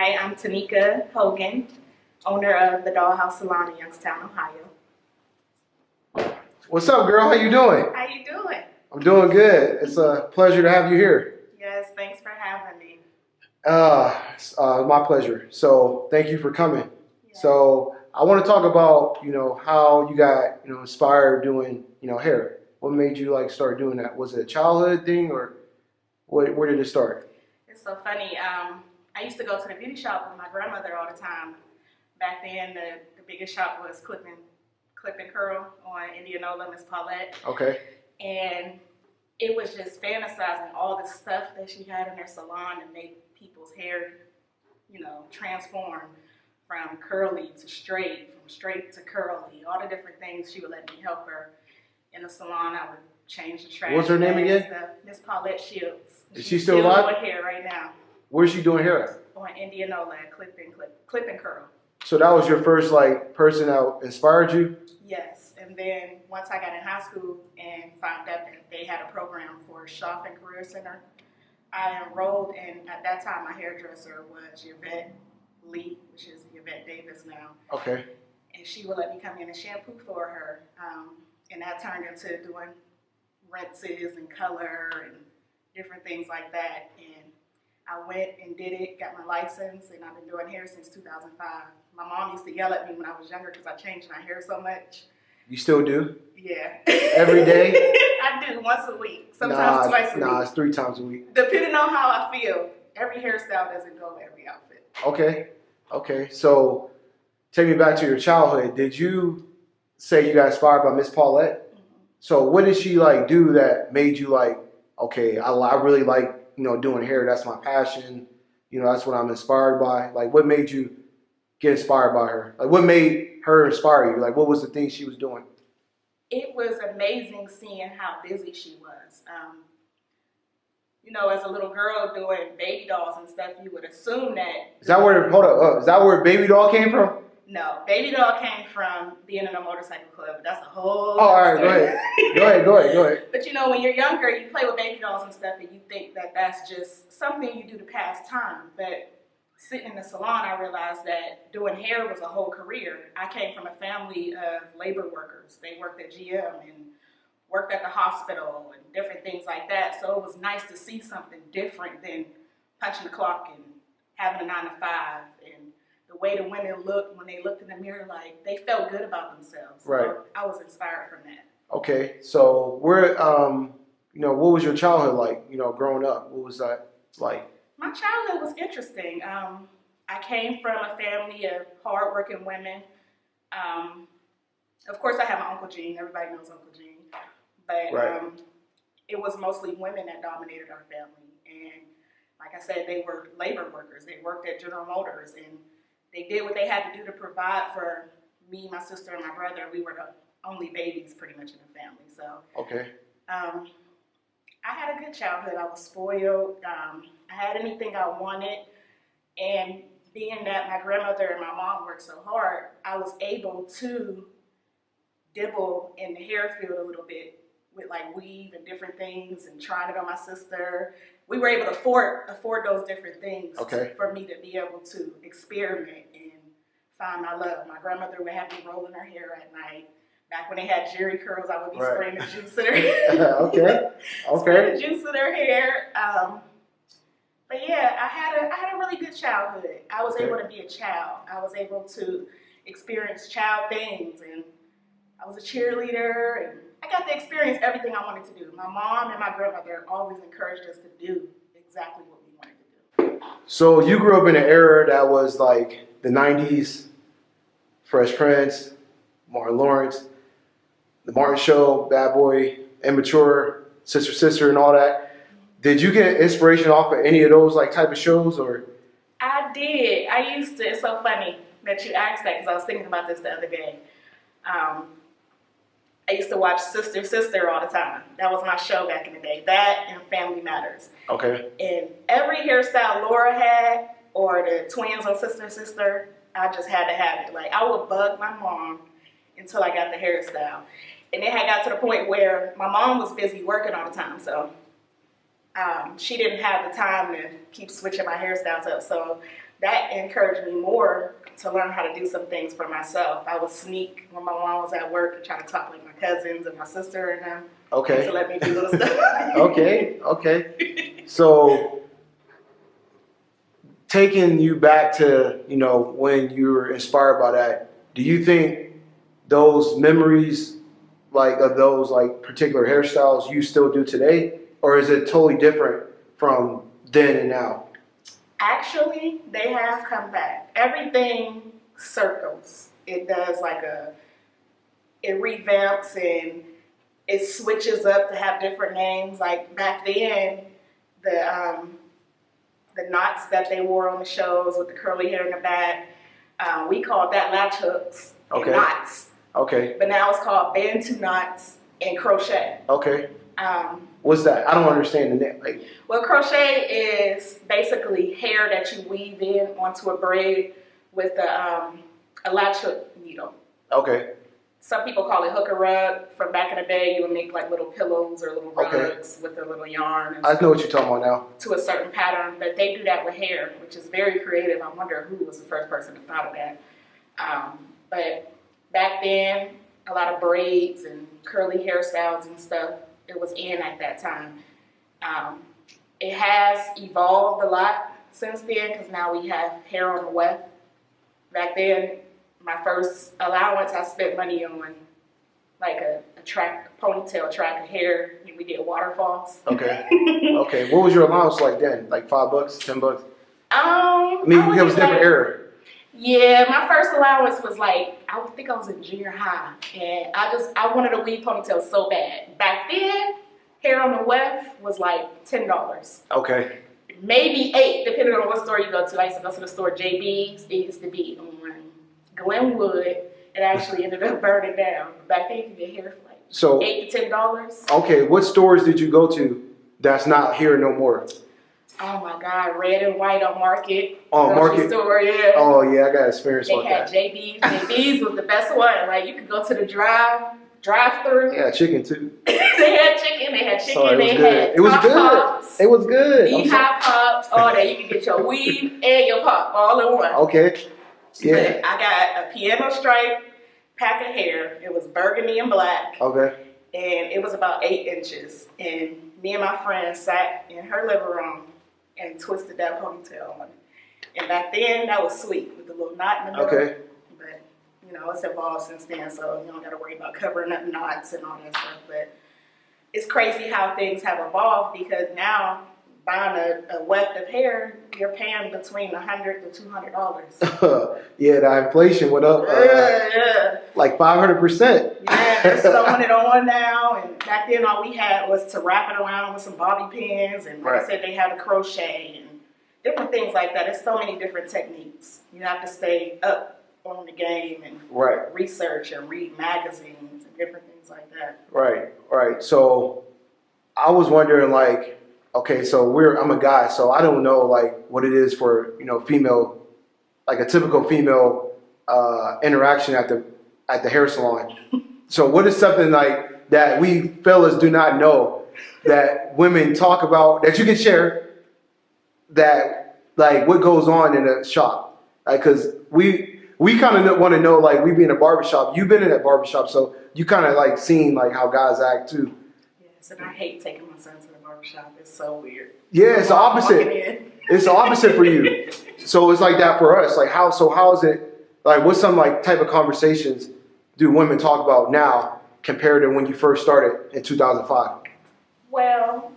Hi, I'm Taneka Hogan, owner of the Dollhouse Salon in Youngstown, Ohio. What's up, girl? How you doing? How you doing? I'm doing good. It's a pleasure to have you here. Yes, thanks for having me. My pleasure. So thank you for coming. Yes. So I want to talk about, how you got, inspired doing, hair. What made you start doing that? Was it a childhood thing or where did it start? It's so funny. I used to go to the beauty shop with my grandmother all the time. Back then, the biggest shop was Clip and Curl on Indianola, Miss Paulette. Okay. And it was just fantasizing all the stuff that she had in her salon to make people's hair, transform from curly to straight, from straight to curly, all the different things. She would let me help her in the salon. I would change the trash. What's her name again? Miss Paulette Shields. Is she still alive? Doing hair right now. Where's she doing hair at? On Indianola at Clip and Curl. So that was your first person that inspired you? Yes, and then once I got in high school and found out that they had a program for Shop and Career Center, I enrolled, and at that time my hairdresser was Yvette Lee, which is Yvette Davis now. Okay. And she would let me come in and shampoo for her, and that turned into doing rinses and color and different things like that. And I went and did it, got my license, and I've been doing hair since 2005. My mom used to yell at me when I was younger because I changed my hair so much. You still do? Yeah. Every day? I do, once a week, sometimes twice a week. Nah, it's 3 times a week. Depending on how I feel. Every hairstyle doesn't go with every outfit. Okay. So take me back to your childhood. Did you say you got inspired by Miss Paulette? Mm-hmm. So what did she do that made you okay, I really like, doing hair. That's my passion. That's what I'm inspired by. What made you get inspired by her? What made her inspire you? What was the thing she was doing? It was amazing seeing how busy she was. As a little girl doing baby dolls and stuff, you would assume that. Is that where, hold up, is that where Babydol came from? No, Babydol came from being in a motorcycle club. That's a whole. Oh, all right, go ahead. But when you're younger, you play with baby dolls and stuff, and you think that that's just something you do to pass time. But sitting in the salon, I realized that doing hair was a whole career. I came from a family of labor workers. They worked at GM and worked at the hospital and different things like that. So it was nice to see something different than punching the clock and having a 9 to 5. And the way the women looked when they looked in the mirror, they felt good about themselves. Right. So I was inspired from that. Okay. So where, what was your childhood like, growing up? What was that like? My childhood was interesting. I came from a family of hardworking women. Of course, I have my Uncle Gene. Everybody knows Uncle Gene. But right. It was mostly women that dominated our family. And like I said, they were labor workers. They worked at General Motors. And they did what they had to do to provide for me, my sister, and my brother. We were the only babies pretty much in the family. So okay. I had a good childhood. I was spoiled. I had anything I wanted. And being that my grandmother and my mom worked so hard, I was able to dibble in the hair field a little bit with weave and different things and trying it on my sister. We were able to afford those different things for me to be able to experiment and find my love. My grandmother would have me rolling her hair at night. Back when they had jerry curls, I would be spraying the juice in her hair. Okay. Spraying the juice in her hair. But yeah, I had a really good childhood. I was able to be a child. I was able to experience child things, and I was a cheerleader, and I got to experience everything I wanted to do. My mom and my grandmother always encouraged us to do exactly what we wanted to do. So you grew up in an era that was the 90s, Fresh Prince, Martin Lawrence, The Martin Show, Bad Boy, Immature, Sister, and all that. Did you get inspiration off of any of those type of shows, or? I did. I used to. It's so funny that you asked that because I was thinking about this the other day. I used to watch Sister all the time. That was my show back in the day. That and Family Matters. Okay. And every hairstyle Laura had, or the twins on Sister, I just had to have it. I would bug my mom until I got the hairstyle. And it had got to the point where my mom was busy working all the time, so she didn't have the time to keep switching my hairstyles up. So that encouraged me more to learn how to do some things for myself. I would sneak when my mom was at work and try to talk like my cousins and my sister and them to let me do little stuff. Okay. So, taking you back to, when you were inspired by that, do you think those memories, like of those like particular hairstyles, you still do today? Or is it totally different from then and now? Actually, they have come back. Everything circles. It does it revamps and it switches up to have different names. Like back then, the knots that they wore on the shows with the curly hair in the back, we called that latch hooks and knots. Okay. But now it's called bantu knots and crochet. Okay. What's that? I don't understand the name. Well, crochet is basically hair that you weave in onto a braid with a latch hook needle. Okay. Some people call it hook and rug. From back in the day, you would make like little pillows or little rugs with a little yarn. I know what you're talking about now. To a certain pattern, but they do that with hair, which is very creative. I wonder who was the first person that thought of that. But back then, a lot of braids and curly hairstyles and stuff, it was in at that time. It has evolved a lot since then because now we have hair on the weft. Back then, my first allowance, I spent money on like a ponytail track of hair. We did waterfalls. Okay. Okay. What was your allowance like then? Like $5, $10? I mean, it was a different era. Yeah, my first allowance was I think I was in junior high, and I wanted a weave ponytail so bad. Back then, hair on the weft was like $10. Okay. Maybe $8, depending on what store you go to. I used to go to the store JB's. It used to be on Glenwood. It actually ended up burning down. Back then, you could get hair for $8 to $10. Okay, what stores did you go to that's not here no more? Oh my God, Red and White on Market. Oh, Market store, yeah. Oh yeah, I got experience with that. They had JB's. JB's was the best one. Like you could go to the drive-through. Yeah, chicken too. They had chicken. It was good. Pops, it was good. Hot pops, all that. You could get your weave and your pop all in one. Okay. Yeah. But I got a piano stripe pack of hair. It was burgundy and black. Okay. And it was about 8 inches. And me and my friend sat in her living room and twisted that ponytail on. And back then, that was sweet with the little knot in the middle. Okay. But, it's evolved since then, so you don't got to worry about covering up knots and all that stuff. But it's crazy how things have evolved because now, buying a weft of hair, you're paying between $100 to $200. Yeah, the inflation went up like 500%. Yeah, they're sewing it on now. And back then, all we had was to wrap it around with some bobby pins. And like I said, they had a crochet and different things like that. There's so many different techniques. You have to stay up on the game and research and read magazines and different things like that. Right. So I was wondering, okay, so I'm a guy, so I don't know what it is for female, like a typical female interaction at the hair salon. So what is something that we fellas do not know that women talk about that you can share that what goes on in a shop? Because we kind of want to know, we be in a barbershop. You've been in that barbershop, so you kind of seen how guys act too. Yes, and I hate taking my son to the barbershop. It's so weird. Yeah, it's the opposite. It's the opposite for you. So it's like that for us. How is it? What's some type of conversations do women talk about now compared to when you first started in 2005? Well,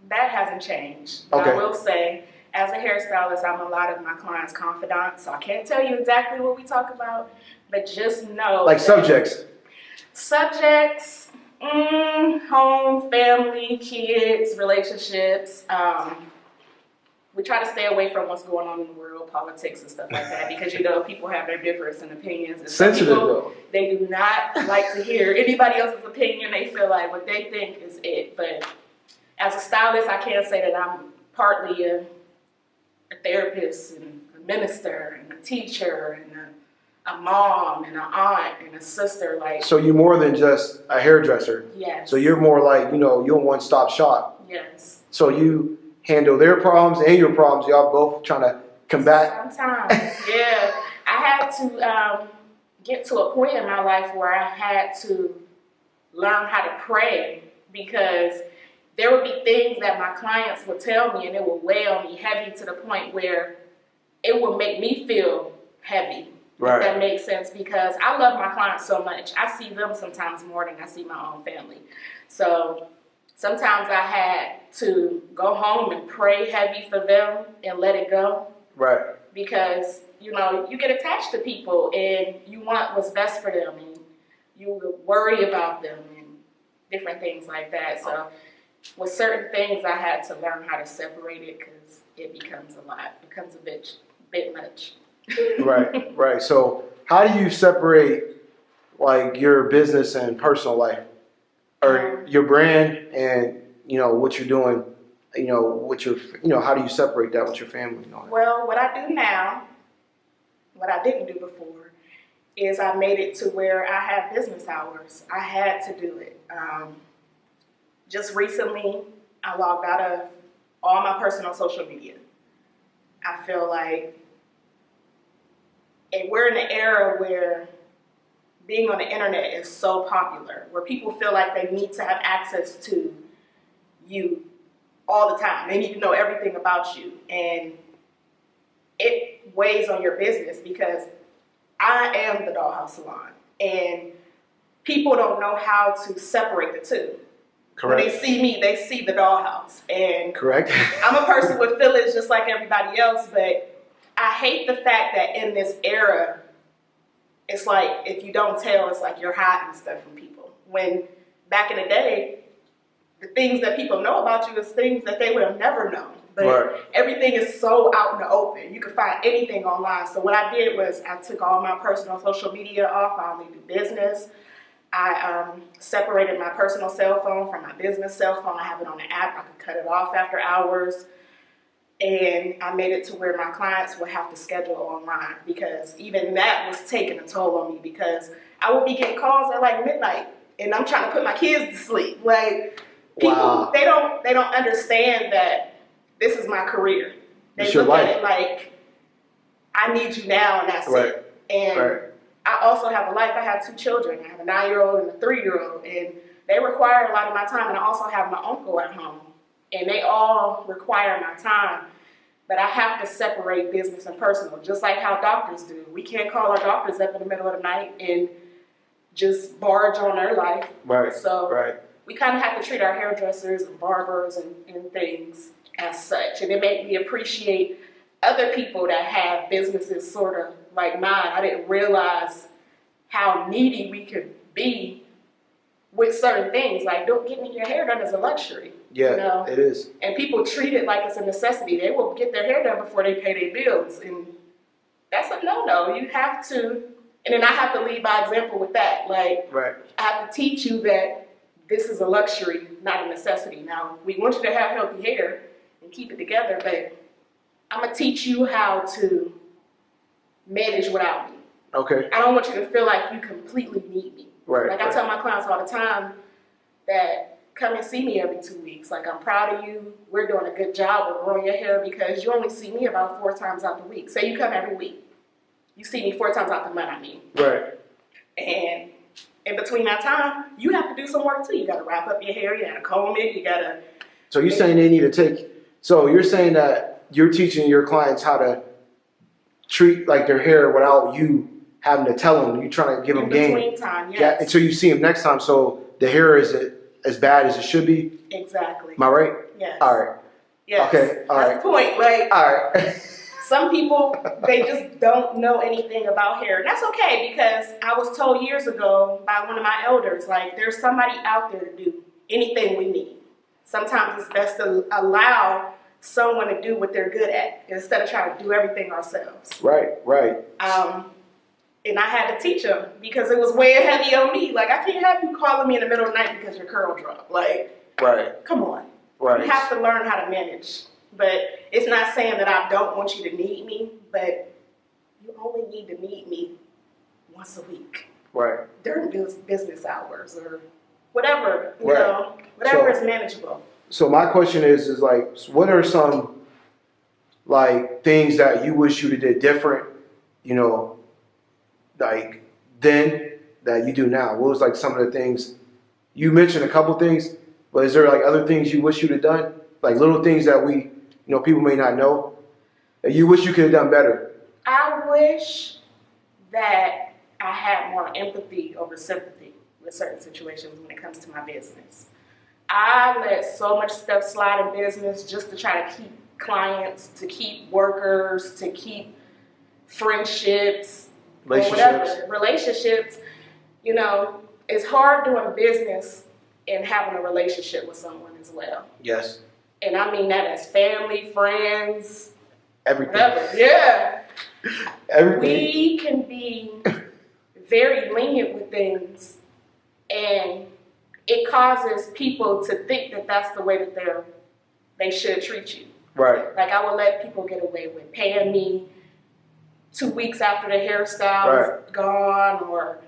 that hasn't changed. But I will say, as a hairstylist, I'm a lot of my clients' confidants, so I can't tell you exactly what we talk about, but just know subjects. Subjects, home, family, kids, relationships. We try to stay away from what's going on in the world, politics and stuff like that, because people have their difference in opinions. And sensitive though. They do not like to hear anybody else's opinion. They feel like what they think is it. But as a stylist, I can't say that I'm partly a therapist and a minister and a teacher and a mom and an aunt and a sister. So you're more than just a hairdresser. Yes. So you're more you're a one-stop shop. Yes. So you handle their problems and your problems. Y'all both trying to combat? Sometimes, yeah. I had to get to a point in my life where I had to learn how to pray, because there would be things that my clients would tell me and it would weigh on me heavy to the point where it would make me feel heavy. Right. If that makes sense, because I love my clients so much. I see them sometimes more than I see my own family. So sometimes I had to go home and pray heavy for them and let it go. Right. Because, you know, you get attached to people and you want what's best for them and you worry about them and different things like that. So with certain things, I had to learn how to separate it, because it becomes a lot. It becomes a bit much. Right, right. So how do you separate like your business and personal life, or your brand and, you know, what you're doing, you know, with your, you know, how do you separate that with your family? Well, what I do now, what I didn't do before, is I made it to where I have business hours. I had to do it. Just recently, I logged out of all my personal social media. I feel like we're in an era where being on the internet is so popular, where people feel like they need to have access to you all the time. They need to know everything about you. And it weighs on your business, because I am the dollhouse salon. And people don't know how to separate the two. Correct. When they see me, they see the dollhouse. And correct. I'm a person with feelings just like everybody else, but I hate the fact that in this era, it's like if you don't tell, it's like you're hiding stuff from people. When back in the day, the things that people know about you is things that they would have never known. But right. Everything is so out in the open. You can find anything online. So what I did was I took all my personal social media off. I only do business. I separated my personal cell phone from my business cell phone. I have it on the app. I could cut it off after hours. And I made it to where my clients would have to schedule online, because even that was taking a toll on me, because I would be getting calls at like midnight and I'm trying to put my kids to sleep. Like, people, wow. they don't understand that this is my career. They it's look your at life. it like, I need you now and that's right. it. And right. I also have a life. I have 2 children. I have a 9-year-old and a 3-year-old, and they require a lot of my time. And I also have my uncle at home, and they all require my time. But I have to separate business and personal, just like how doctors do. We can't call our doctors up in the middle of the night and just barge on their life. Right. So right. we kind of have to treat our hairdressers and barbers and things as such. And it made me appreciate other people that have businesses sort of like mine. I didn't realize how needy we could be with certain things. Like, getting your hair done is a luxury. Yeah, you know? It is. And people treat it like it's a necessity. They will get their hair done before they pay their bills. And that's a no-no. You have to, and then I have to lead by example with that. Like, right. I have to teach you that this is a luxury, not a necessity. Now, we want you to have healthy hair and keep it together, but I'm going to teach you how to manage without me. Okay. I don't want you to feel like you completely need me. Right. Like, I tell my clients all the time that come and see me every 2 weeks. Like, I'm proud of you. We're doing a good job of growing your hair, because you only see me about 4 times out the week. Say you come every week. You see me 4 times out the month, I mean. Right. And in between that time, you have to do some work too. You got to wrap up your hair. You got to comb it. You got to. So you're saying they need to take. So you're saying that you're teaching your clients how to treat like their hair without you having to tell them. You're trying to give them game. In between time, yes. Yeah, until you see them next time. So the hair is as bad as it should be. Exactly. Am I right? Yes. All right. Yes. Okay. All That's right. the point. Like. All right. Some people, they just don't know anything about hair. And that's okay, because I was told years ago by one of my elders, like, there's somebody out there to do anything we need. Sometimes it's best to allow someone to do what they're good at instead of trying to do everything ourselves. Right, right. And I had to teach them, because it was weighing heavy on me. Like, I can't have you calling me in the middle of the night because your curl dropped. Like, right. Come on. Right. You have to learn how to manage. But it's not saying that I don't want you to need me, but you only need to need me once a week. Right. During business hours or whatever, you right. know, whatever is manageable. So my question is like, what are some like things that you wish you did different, you know, like then that you do now? What was like some of the things you mentioned? A couple things, but is there like other things you wish you'd have done, like little things that people may not know that you wish you could have done better? I wish that I had more empathy over sympathy with certain situations when it comes to my business. I let so much stuff slide in business just to try to keep clients, to keep workers, to keep friendships, relationships. You know, it's hard doing business and having a relationship with someone as well. Yes. And I mean that as family, friends, everything. Whatever. Yeah. Everything. We can be very lenient with things, and it causes people to think that that's the way that they should treat you. Right. Like I would let people get away with paying me 2 weeks after the hairstyle is gone, or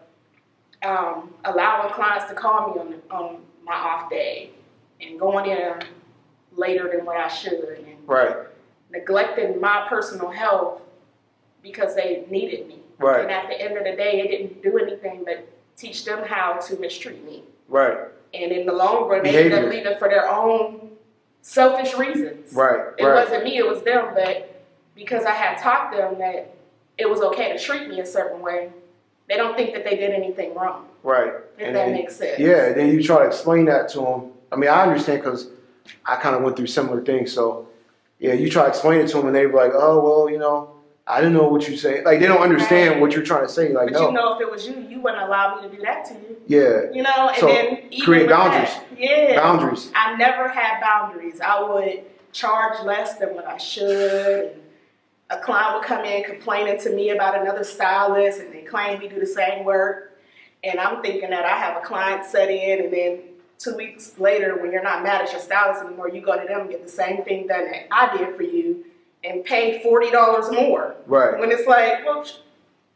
allowing clients to call me on my off day and going in later than what I should, and neglecting my personal health because they needed me. Right. And at the end of the day, it didn't do anything but teach them how to mistreat me. Right. And in the long run, they ended up leaving for their own selfish reasons. Right. It wasn't me, it was them. But because I had taught them that it was okay to treat me a certain way, they don't think that they did anything wrong. Right. If that makes sense. Yeah, then you try to explain that to them. I mean, I understand because I kind of went through similar things. So, yeah, you try to explain it to them and they were like, oh, well, you know, I didn't know what you're saying. Like, they don't understand what you're trying to say. Like, but you know, if it was you, you wouldn't allow me to do that to you. Yeah. You know, and so then even create boundaries. Boundaries. I never had boundaries. I would charge less than what I should. And a client would come in complaining to me about another stylist, and they claim we do the same work. And I'm thinking that I have a client set in, and then 2 weeks later, when you're not mad at your stylist anymore, you go to them and get the same thing done that I did for you and pay $40 more. Right. When it's like,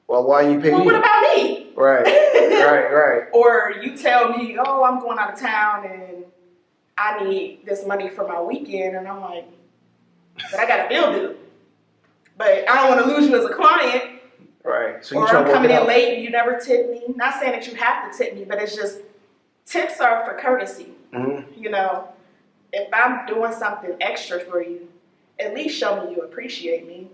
well, why you pay me? What about me? Right. Right. Or you tell me, oh, I'm going out of town and I need this money for my weekend, and I'm like, but I got a bill due. But I don't want to lose you as a client. Right. So or I'm coming in late and you never tip me. Not saying that you have to tip me, but it's just tips are for courtesy. Mm-hmm. You know, if I'm doing something extra for you, at least show me you appreciate me.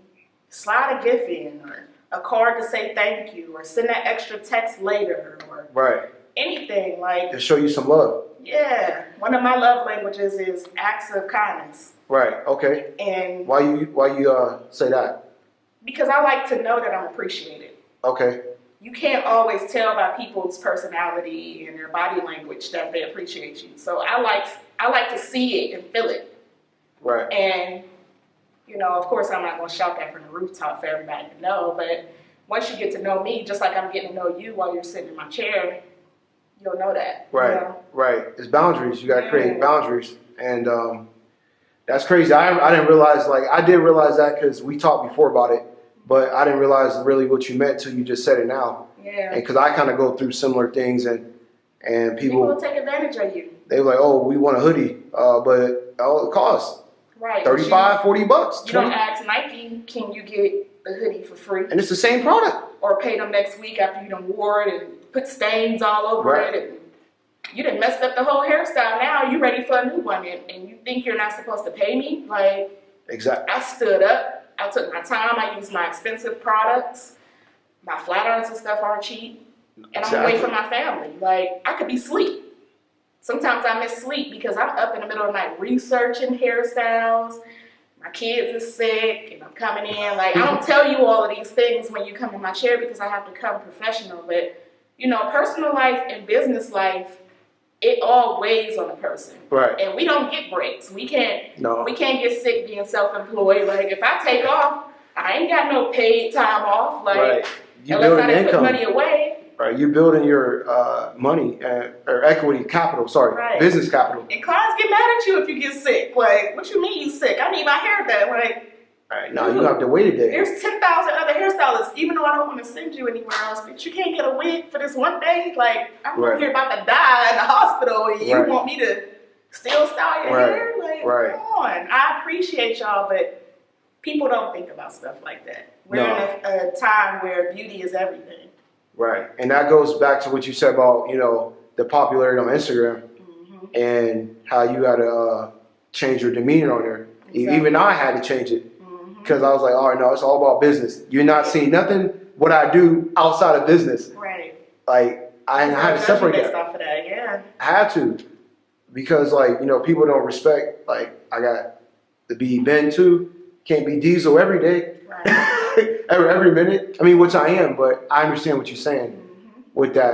Slide a gift in, or a card to say thank you, or send that extra text later, or anything like to show you some love. Yeah, one of my love languages is acts of kindness. Right. Okay. And why you say that? Because I like to know that I'm appreciated. Okay. You can't always tell by people's personality and their body language that they appreciate you. So I like to see it and feel it. Right. And you know, of course, I'm not going to shout that from the rooftop for everybody to know. But once you get to know me, just like I'm getting to know you while you're sitting in my chair, you'll know that. Right. You know? Right. It's boundaries. You got to create boundaries, and that's crazy. I didn't realize. Like, I did realize that because we talked before about it, but I didn't realize really what you meant till you just said it now. Yeah. And because I kind of go through similar things, and people will take advantage of you. They were like, "Oh, we want a hoodie, but it costs right $35, $40. You don't ask Nike, can you get the hoodie for free? And it's the same product. Or pay them next week after you done wore it and put stains all over it, and you done messed up the whole hairstyle. Now you ready for a new one, and you think you're not supposed to pay me? Like, exactly. I stood up. I took my time. I used my expensive products. My flat irons and stuff aren't cheap, and I'm away from my family. Like, I could be asleep. Sometimes I miss sleep because I'm up in the middle of the night researching hairstyles. My kids are sick and I'm coming in. Like, I don't tell you all of these things when you come in my chair because I have to come professional. But, you know, personal life and business life, it all weighs on a person. Right. And we don't get breaks. We can't get sick being self-employed. Like, if I take off, I ain't got no paid time off. Like, unless I didn't put money away. Right, you're building your money or equity capital. Business capital. And clients get mad at you if you get sick. Like, what you mean you sick? I need my hair done. Like, right, no, you have to wait a day. There's 10,000 other hairstylists. Even though I don't want to send you anywhere else, but you can't get a wig for this one day. Like, I'm over here about to die in the hospital, and you want me to still style your hair? Like, come on. I appreciate y'all, but people don't think about stuff like that. We're No. in a time where beauty is everything. Right. And that goes back to what you said about, you know, the popularity on Instagram and how you got to change your demeanor on there. Exactly. Even I had to change it because I was like, oh, no, it's all about business. You're not seeing nothing what I do outside of business. Right. Like, I had to separate based that. off of that, yeah. I had to. Because, like, you know, people don't respect, like, I got to be Ben too. Can't be Diesel every day. Right. every minute. I mean, which I am, but I understand what you're saying with that.